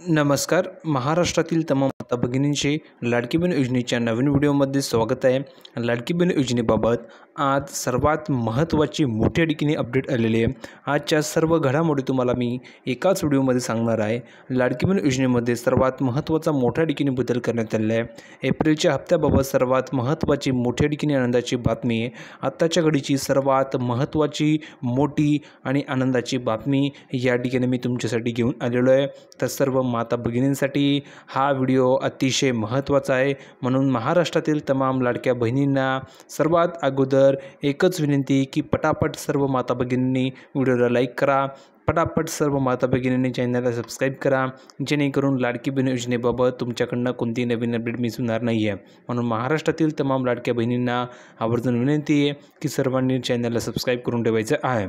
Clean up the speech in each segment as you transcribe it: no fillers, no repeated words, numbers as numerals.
नमस्कार. महाराष्ट्रातील तमाम माता भगिनींचे लाडकी बहीण योजनेच्या नवीन व्हिडिओमध्ये स्वागत आहे. लाडकी बहीण योजनेबाबत आज सर्वात महत्त्वाची मोठी आणखीन अपडेट आलेली आहे. आजच्या सर्व घडामोडी तुम्हाला मी एकाच व्हिडिओमध्ये सांगणार आहे. लाडकी बहीण योजनेमध्ये सर्वात महत्त्वाचा मोठा आणखीन बदल करण्यात आलेला आहे. एप्रिलच्या हप्त्याबाबत सर्वात महत्त्वाची मोठी आणखीन आनंदाची बातमी आहे. आत्ताच्या घडीची सर्वात महत्त्वाची मोठी आणि आनंदाची बातमी या ठिकाणी मी तुमच्यासाठी घेऊन आलेलो आहे. तर सर्व माता भगिनींसाठी हा व्हिडिओ अतिशय महत्त्वाचा आहे. म्हणून महाराष्ट्रातील तमाम लाडक्या बहिणींना सर्वात अगोदर एकच विनंती की पटापट सर्व माता भगिनींनी व्हिडिओला लाईक करा. पटापट सर्व माता भगिनींनी चॅनलला सबस्क्राईब करा, जेणेकरून लाडकी बहीण योजनेबाबत तुमच्याकडनं कोणती नवीन अपडेट मिस होणार नाही आहे. म्हणून महाराष्ट्रातील तमाम लाडक्या बहिणींना आवर्जून विनंती आहे की सर्वांनी चॅनलला सबस्क्राईब करून ठेवायचं आहे.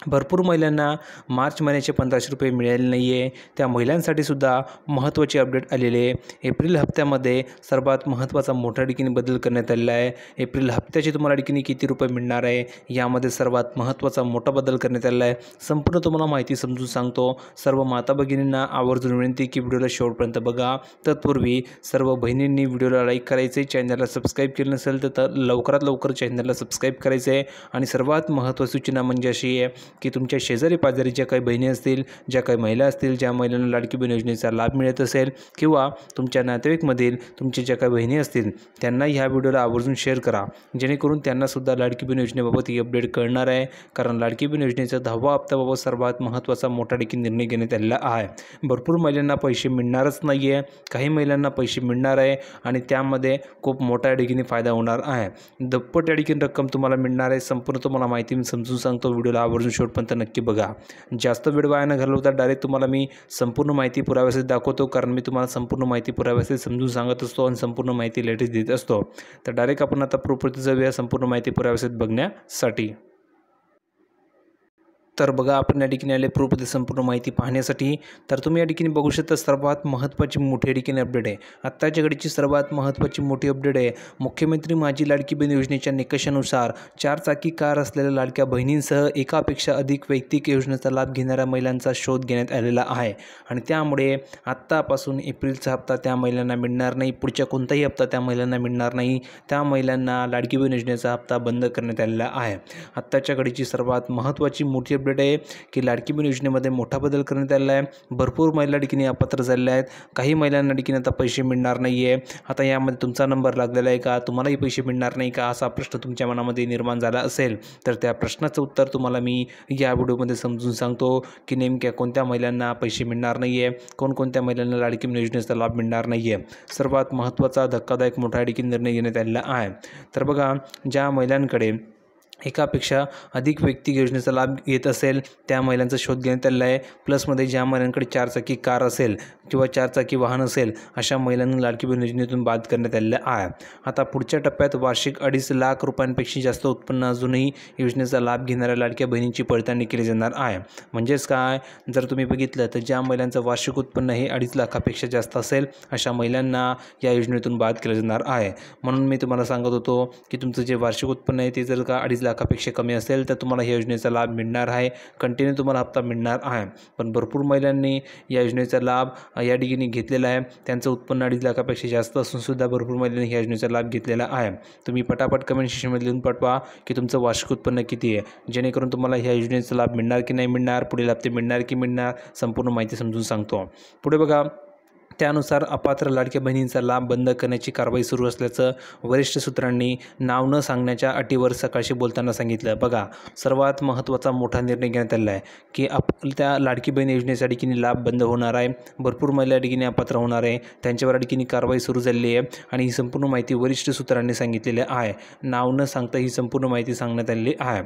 भरपूर महिलांना मार्च महिन्याचे 1500 रुपये मिळाले नाही आहे. त्या महिलांसाठी सुद्धा महत्त्वाची अपडेट आलेली आहे. एप्रिल हप्त्यामध्ये सर्वात महत्त्वाचा मोठा आणखीन बदल करण्यात आलेला आहे. एप्रिल हप्त्याचे तुम्हाला आणखीन किती रुपये मिळणार आहे यामध्ये सर्वात महत्त्वाचा मोठा बदल करण्यात आलेला आहे. संपूर्ण तुम्हाला माहिती समजून सांगतो. सर्व माता भगिनींना आवर्जून विनंती की व्हिडिओला शेवटपर्यंत बघा. तत्पूर्वी सर्व बहिणींनी व्हिडिओला लाईक करायचे, चॅनलला सबस्क्राईब केलं नसेल तर लवकरात लवकर चॅनलला सबस्क्राईब करायचं आहे. आणि सर्वात महत्त्वाची सूचना म्हणजे अशी आहे की तुमच्या शेजारी पाजारी ज्या काही बहिणी असतील, ज्या काही महिला असतील, ज्या महिलांना लाडकी बहीण योजनेचा लाभ मिळत असेल किंवा तुमच्या नातेवाईकमधील तुमच्या ज्या काही बहिणी असतील त्यांना ह्या व्हिडिओला आवर्जून शेअर करा, जेणेकरून त्यांनासुद्धा लाडकी बहीण योजनेबाबत ही अपडेट कळणार आहे. कारण लाडकी बहीण योजनेचा 10वा हप्त्याबाबत सर्वात महत्त्वाचा मोठा देखील निर्णय घेण्यात आलेला आहे. भरपूर महिलांना पैसे मिळणारच नाही आहे, काही महिलांना पैसे मिळणार आहे आणि त्यामध्ये खूप मोठ्या ठिकाणी फायदा होणार आहे. दुप्पट ठिकाणी रक्कम तुम्हाला मिळणार आहे. संपूर्ण तुम्हाला माहिती मी समजून सांगतो. व्हिडिओला आवर्जून शेवटपर्यंत नक्की बघा. जास्त वेळ वाया न घालवता डायरेक्ट तुम्हाला मी संपूर्ण माहिती पुराव्यासहित दाखवतो, कारण मी तुम्हाला संपूर्ण माहिती पुराव्यासहित समजून सांगत असतो आणि संपूर्ण माहिती लेटेस्ट देत असतो. तर डायरेक्ट आपण आता प्रूफवरती जाऊया संपूर्ण माहिती पुराव्यासहित बघण्यासाठी. तर बघा, आपण या ठिकाणी आले प्रूफमध्ये संपूर्ण माहिती पाहण्यासाठी. तर तुम्ही या ठिकाणी बघू शकता सर्वात महत्त्वाची मोठी ठिकाणी अपडेट आहे. आत्ताच्या घडीची सर्वात महत्त्वाची मोठी अपडेट आहे. मुख्यमंत्री माझी लाडकी बहीण योजनेच्या निकषानुसार 4 चाकी कार असलेल्या लाडक्या बहिणींसह एकापेक्षा अधिक वैयक्तिक योजनेचा लाभ घेणाऱ्या महिलांचा शोध घेण्यात आलेला आहे. आणि त्यामुळे आत्तापासून एप्रिलचा हप्ता त्या महिलांना मिळणार नाही, पुढच्या कोणताही हप्ता त्या महिलांना मिळणार नाही. त्या महिलांना लाडकी बहीण योजनेचा हप्ता बंद करण्यात आलेला आहे. आत्ताच्या घडीची सर्वात महत्त्वाची मोठी अपडेट आहे की लाडकी बहीण योजनेमध्ये मोठा बदल करण्यात आलेला आहे. भरपूर महिला ठिकाणी अपात्र झालेल्या आहेत. काही महिलांना ठिकाणी आता पैसे मिळणार नाही आहे. आता यामध्ये तुमचा नंबर लागलेला आहे का, तुम्हालाही पैसे मिळणार नाही का, असा प्रश्न तुमच्या मनामध्ये निर्माण झाला असेल तर त्या प्रश्नाचं उत्तर तुम्हाला मी या व्हिडिओमध्ये समजून सांगतो की नेमक्या कोणत्या महिलांना पैसे मिळणार नाही आहे, कोणकोणत्या महिलांना लाडकी बहीण योजनेचा लाभ मिळणार नाही आहे. सर्वात महत्त्वाचा धक्कादायक मोठा ठिकाणी निर्णय घेण्यात आलेला आहे. तर बघा, ज्या महिलांकडे एकापेक्षा अधिक वैयक्तिक योजनेचा लाभ घेत असेल त्या महिलांचा शोध घेण्यात आलेला आहे. प्लसमध्ये ज्या महिलांकडे 4 चाकी कार असेल किंवा 4 चाकी वाहन असेल अशा महिलांना लाडकी बहीण योजनेतून बाद करण्यात आलेला आहे. आता पुढच्या टप्प्यात वार्षिक 2.5 लाख रुपयांपेक्षा जास्त उत्पन्न अजूनही योजनेचा लाभ घेणाऱ्या लाडक्या बहिणींची पडताळणी केली जाणार आहे. म्हणजेच काय, जर तुम्ही बघितलं तर ज्या महिलांचं वार्षिक उत्पन्न हे 2.5 लाखापेक्षा जास्त असेल अशा महिलांना या योजनेतून बाद केलं जाणार आहे. म्हणून मी तुम्हाला सांगत होतो की तुमचं जे वार्षिक उत्पन्न आहे ते जर का 2.5 लाखापेक्षा कमी असेल तर तुम्हाला या योजनेचा लाभ मिळणार आहे. कंटिन्यू तुम्हाला हप्ता मिळणार आहे. पण भरपूर महिलांनी या योजनेचा लाभ या ठिकाणी घेतलेला आहे. त्यांचं उत्पन्न 2.5 लाखापेक्षा जास्त असून सुद्धा भरपूर महिलांनी या योजनेचा लाभ घेतलेला आहे. तुम्ही पटापट कमेंट सेक्शनमध्ये लिहून पाठवा की तुमचं वार्षिक उत्पन्न किती आहे, जेणेकरून तुम्हाला ह्या योजनेचा लाभ मिळणार की नाही मिळणार, पुढील हप्ते मिळणार की मिळणार, संपूर्ण माहिती समजून सांगतो. पुढे बघा, त्यानुसार अपात्र लाडक्या बहिणींचा लाभ बंद करण्याची कारवाई सुरू असल्याचं वरिष्ठ सूत्रांनी नाव न सांगण्याच्या अटीवर सकाळशी बोलताना सांगितलं. बघा, सर्वात महत्त्वाचा मोठा निर्णय घेण्यात आलेला आहे की त्या लाडकी बहीण योजनेच्या ठिकाणी लाभ बंद होणार आहे. भरपूर महिला ठिकाणी अपात्र होणार आहे, त्यांच्यावर ठिकाणी कारवाई सुरू झालेली आहे आणि ही संपूर्ण माहिती वरिष्ठ सूत्रांनी सांगितलेली आहे. नाव न सांगता ही संपूर्ण माहिती सांगण्यात आलेली आहे.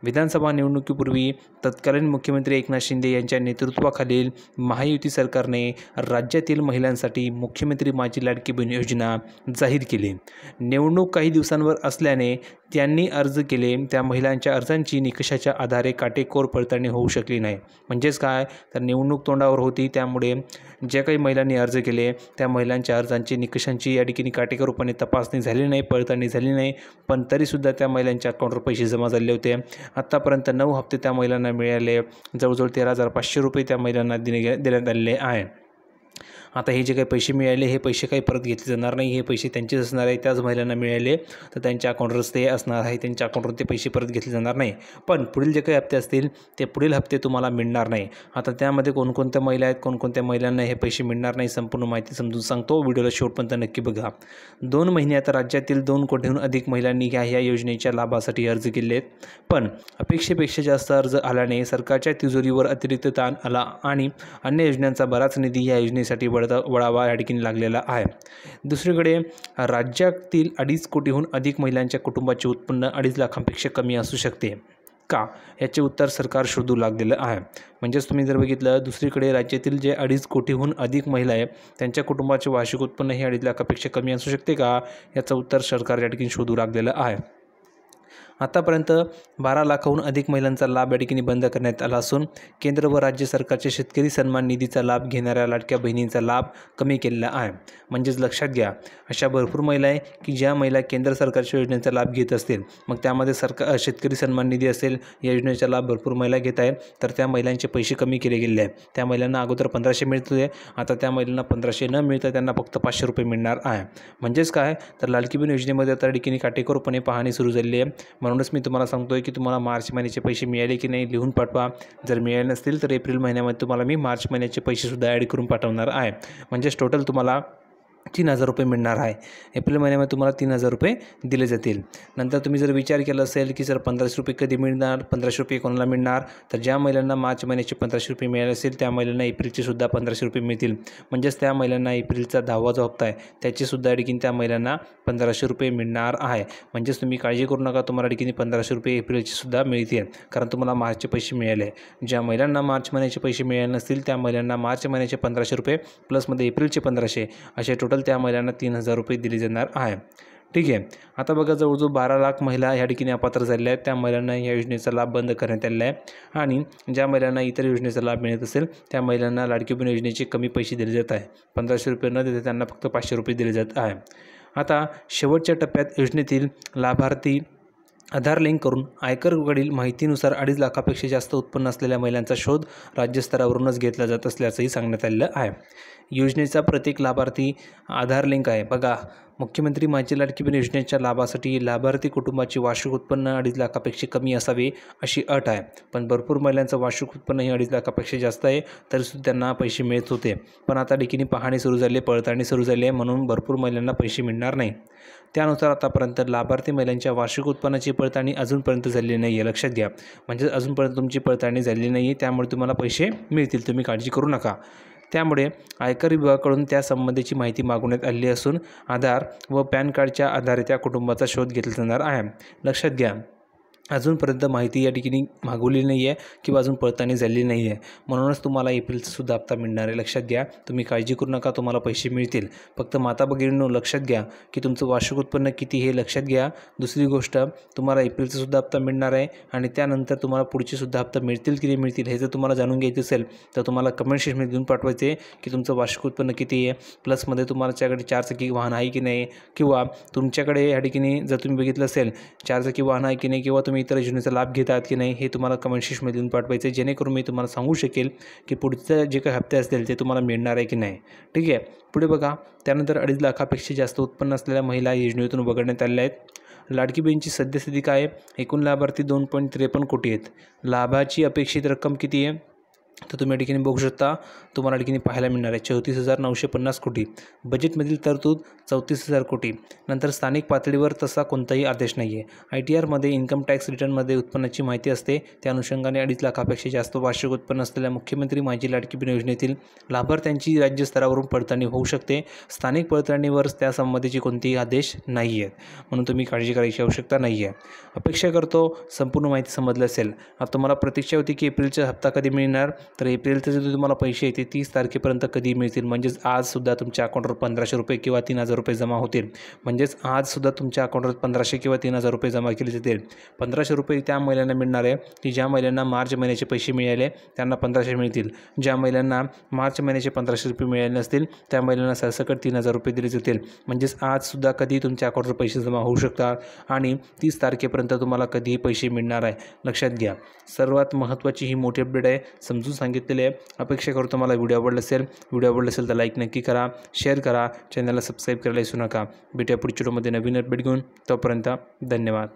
विधानसभा निवडणुकीपूर्वी तत्कालीन मुख्यमंत्री एकनाथ शिंदे यांच्या नेतृत्वाखालील महायुती सरकारने राज्यातील महिलांसाठी मुख्यमंत्री माझी लाडकी बहीण योजना जाहीर केली. निवडणूक काही दिवसांवर असल्याने त्यांनी अर्ज केले त्या महिलांच्या अर्जांची निकषाच्या आधारे काटेकोर पडताळणी होऊ शकली नाही. म्हणजेच काय, तर निवडणूक तोंडावर होती, त्यामुळे ज्या काही महिलांनी अर्ज केले त्या महिलांच्या अर्जांची निकषांची या ठिकाणी काटेकोरपणे तपासणी झाली नाही, पडताळणी झाली नाही. पण तरीसुद्धा त्या महिलांच्या अकाउंटवर पैसे जमा झाले होते. आत्तापर्यंत 9 हप्ते त्या महिलांना मिळाले. जवळजवळ 13,500 रुपये त्या महिलांना देण्यात आलेले आहे. आता हे जे काही पैसे मिळाले हे पैसे काही परत घेतले जाणार नाही, हे पैसे त्यांचेच असणार आहे. त्याच महिलांना मिळाले तर त्यांच्या अकाउंटवरच ते असणार आहे, त्यांच्या अकाउंटवरून ते पैसे परत घेतले जाणार नाही. पण पुढील जे काही हप्ते असतील ते पुढील हप्ते तुम्हाला मिळणार नाही. आता त्यामध्ये कोणकोणत्या महिला आहेत, कोणकोणत्या महिलांना हे पैसे मिळणार नाही, संपूर्ण माहिती समजून सांगतो. व्हिडिओला शेवटपर्यंत नक्की बघा. 2 महिन्यात राज्यातील 2 कोटीहून अधिक महिलांनी ह्या योजनेच्या लाभासाठी अर्ज केले आहेत. पण अपेक्षेपेक्षा जास्त अर्ज आल्याने सरकारच्या तिजोरीवर अतिरिक्त ताण आला आणि अन्य योजनांचा बराच निधी या योजनेसाठी वळावा या ठिकाणी लागलेला आहे. दुसरीकडे राज्यातील 2.5 कोटीहून अधिक महिलांच्या कुटुंबाचे उत्पन्न 2.5 लाखांपेक्षा कमी असू शकते का, याचे उत्तर सरकार शोधू लागलेलं आहे. म्हणजेच तुम्ही जर बघितलं, दुसरीकडे राज्यातील जे 2.5 कोटीहून अधिक महिला आहे त्यांच्या कुटुंबाचे वार्षिक उत्पन्न हे 2.5 लाखापेक्षा कमी असू शकते का, याचं उत्तर सरकार या ठिकाणी शोधू लागलेलं आहे. आतापर्यंत 12 लाखाहून अधिक महिलांचा लाभ या ठिकाणी बंद करण्यात आला असून केंद्र व राज्य सरकारच्या शेतकरी सन्मान निधीचा लाभ घेणाऱ्या लाडक्या बहिणींचा लाभ कमी केलेला आहे. म्हणजेच लक्षात घ्या, अशा भरपूर महिला आहे की ज्या महिला केंद्र सरकारच्या योजनेचा लाभ घेत असतील, मग त्यामध्ये शेतकरी सन्मान निधी असेल, या योजनेचा लाभ भरपूर महिला घेत आहेत, तर त्या महिलांचे पैसे कमी केले गेले आहेत. त्या महिलांना अगोदर 1500 मिळत होते, आता त्या महिलांना 1500 न मिळता त्यांना फक्त 500 रुपये मिळणार आहे. म्हणजेच काय, तर लाडकी बहीण योजनेमध्ये आता ठिकाणी काटेकोरपणे पाहणी सुरू झाली आहे. म्हणूनच मी तुम्हाला सांगतोय की तुम्हाला मार्च महिन्याचे पैसे मिळाले की नाही लिहून पाठवा. जर मिळाले नसतील तर एप्रिल महिन्यामध्ये तुम्हाला मी मार्च महिन्याचे पैसेसुद्धा ॲड करून पाठवणार आहे. म्हणजेच टोटल तुम्हाला 3000 रुपये मिळणार आहे. एप्रिल महिन्यामध्ये तुम्हाला 3000 रुपये दिले जातील. नंतर तुम्ही जर विचार केला असेल की सर 1500 रुपये कधी मिळणार, 1500 रुपये कोणाला मिळणार, तर ज्या महिलांना मार्च महिन्याचे 1500 रुपये मिळाले असेल त्या महिलांना एप्रिलचे सुद्धा 1500 रुपये मिळतील. म्हणजेच त्या महिलांना एप्रिलचा 10वा जो हप्ता आहे त्याचीसुद्धा ठिकाणी त्या महिलांना 1500 रुपये मिळणार आहे. म्हणजेच तुम्ही काळजी करू नका, तुम्हाला ठिकाणी 1500 रुपये एप्रिलचे सुद्धा मिळतील, कारण तुम्हाला मार्चचे पैसे मिळाले. ज्या महिलांना मार्च महिन्याचे पैसे मिळाले नसतील त्या महिलांना मार्च महिन्याचे 1500 रुपये प्लसमध्ये एप्रिलचे 1500 असे टोटल त्या महिलांना 3000 रुपये दिले जाणार आहे. ठीक आहे. आता बघा, जवळजवळ 12 लाख महिला ह्या ठिकाणी अपात्र झालेल्या आहेत. त्या महिलांना या योजनेचा लाभ बंद करण्यात आलेला आहे आणि ज्या महिलांना इतर योजनेचा लाभ मिळत असेल त्या महिलांना लाडकी बहीण योजनेचे कमी पैसे दिले जात आहे. 1500 रुपये न देता त्यांना फक्त 500 रुपये दिले जात आहे. आता शेवटच्या टप्प्यात योजनेतील लाभार्थी आधार लिंक करून आयकरकडील माहितीनुसार 2.5 लाखापेक्षा जास्त उत्पन्न असलेल्या महिलांचा शोध राज्यस्तरावरूनच घेतला जात असल्याचंही सांगण्यात आलेलं आहे. योजनेचा प्रत्येक लाभार्थी आधार लिंक आहे. बघा, मुख्यमंत्री माझी लाडकी बहीण योजनेच्या लाभासाठी लाभार्थी कुटुंबाचे वार्षिक उत्पन्न 2.5 लाखापेक्षा कमी असावे अशी अट आहे. पण भरपूर महिलांचं वार्षिक उत्पन्न हे 2.5 लाखापेक्षा जास्त आहे, तरीसुद्धा त्यांना पैसे मिळत होते. पण आता ठिकाणी पाहणी सुरू झाली, पडताळणी सुरू झाली आहे, म्हणून भरपूर महिलांना पैसे मिळणार नाही. त्यानुसार आतापर्यंत लाभार्थी महिलांच्या वार्षिक उत्पन्नाची पडताळणी अजूनपर्यंत झालेली नाही आहे. लक्षात घ्या, म्हणजे अजूनपर्यंत तुमची पडताळणी झालेली नाही आहे, त्यामुळे तुम्हाला पैसे मिळतील, तुम्ही काळजी करू नका. त्यामुळे आयकर विभागाकडून त्या संबंधीची माहिती मागवण्यात आली असून आधार व पॅन कार्डच्या आधारे त्या कुटुंबाचा शोध घेतला जाणार आहे. लक्षात घ्या, अजूनपर्यंत माहिती या ठिकाणी मागवली नाही आहे किंवा अजून पडताळणी झाली नाही आहे, म्हणूनच तुम्हाला एप्रिलचा सुद्धा हप्ता मिळणार आहे. लक्षात घ्या, तुम्ही काळजी करू नका, तुम्हाला पैसे मिळतील. फक्त माता भगिनींनो लक्षात घ्या की तुमचं वार्षिक उत्पन्न किती हे लक्षात घ्या. दुसरी गोष्ट, तुम्हाला एप्रिलचा सुद्धा हप्ता मिळणार आहे आणि त्यानंतर तुम्हाला पुढचे सुद्धा हप्ता मिळतील की नाही मिळतील हे जर तुम्हाला जाणून घ्यायचं असेल तर तुम्हाला कमेंट सेक्शनमध्ये देऊन पाठवायचे की तुमचं वार्षिक उत्पन्न किती आहे, प्लसमध्ये तुमच्याकडे 4 चाकी वाहन आहे की नाही, किंवा तुमच्याकडे या ठिकाणी जर तुम्ही बघितलं असेल 4 चाकी वाहन आहे की नाही, किंवा तुम्ही इतर योजनेचा लाभ घेतात की नाही, हे तुम्हाला कमेंट सेक्शनमध्ये देऊन पाठवायचे, जेणेकरून मी तुम्हाला सांगू शकेल की पुढचं जे काही हप्ते असतील ते तुम्हाला मिळणार आहे की नाही. ठीक आहे. पुढे बघा, त्यानंतर 2.5 लाखापेक्षा जास्त उत्पन्न असलेल्या महिला योजनेतून वगळण्यात आलेल्या आहेत. लाडकी बहीणची सद्यस्थिती काय आहे? एकूण लाभार्थी 2.53 कोटी आहेत. लाभाची अपेक्षित रक्कम किती आहे तर तुम्ही या ठिकाणी बघू शकता, तुम्हाला ठिकाणी पाहायला मिळणार आहे 34,950 कोटी. बजेटमधील तरतूद 34,000 कोटी. नंतर स्थानिक पातळीवर तसा कोणताही आदेश नाही आहे. ITRमध्ये इन्कम टॅक्स रिटर्नमध्ये उत्पन्नाची माहिती असते, त्या अनुषंगाने 2.5 लाखापेक्षा जास्त वार्षिक उत्पन्न असलेल्या मुख्यमंत्री माझी लाडकी बहीण योजनेतील लाभार्थ्यांची राज्यस्तरावरून पडताळणी होऊ शकते. स्थानिक पडताळणीवर त्यासंबंधीचे कोणतेही आदेश नाही आहेत, म्हणून तुम्ही काळजी करायची आवश्यकता नाही आहे. अपेक्षा करतो संपूर्ण माहिती समजली असेल. आता तुम्हाला प्रतीक्षा होती की एप्रिलचा हप्ता कधी मिळणार, तर एप्रिलचे जे तुम्हाला पैसे येते 30 तारखेपर्यंत कधी मिळतील. म्हणजेच आजसुद्धा तुमच्या अकाउंटवर 1500 रुपये किंवा 3000 रुपये जमा होतील. म्हणजेच आजसुद्धा तुमच्या अकाउंटवर 1500 किंवा 3000 रुपये जमा केले जातील. 1500 रुपये त्या महिलांना मिळणार आहे की ज्या महिलांना मार्च महिन्याचे पैसे मिळाले त्यांना 1500 मिळतील. ज्या महिलांना मार्च महिन्याचे 1500 रुपये मिळाले नसतील त्या महिलांना सरसकट 3000 रुपये दिले जातील. म्हणजेच आजसुद्धा कधी तुमच्या अकाउंटवर पैसे जमा होऊ शकतात आणि 30 तारखेपर्यंत तुम्हाला कधीही पैसे मिळणार आहे. लक्षात घ्या, सर्वात महत्त्वाची ही मोठी अपडेट आहे, समजून समजून सांगितलेले आहे. अपेक्षा करतो मला व्हिडिओ आवडला असेल तर लाईक नक्की करा, शेअर करा, चॅनलला सबस्क्राईब करायला विसरू नका. भेटूया पुढच्या व्हिडिओमध्ये नवीन अपडेट घेऊन. तोपर्यंत धन्यवाद.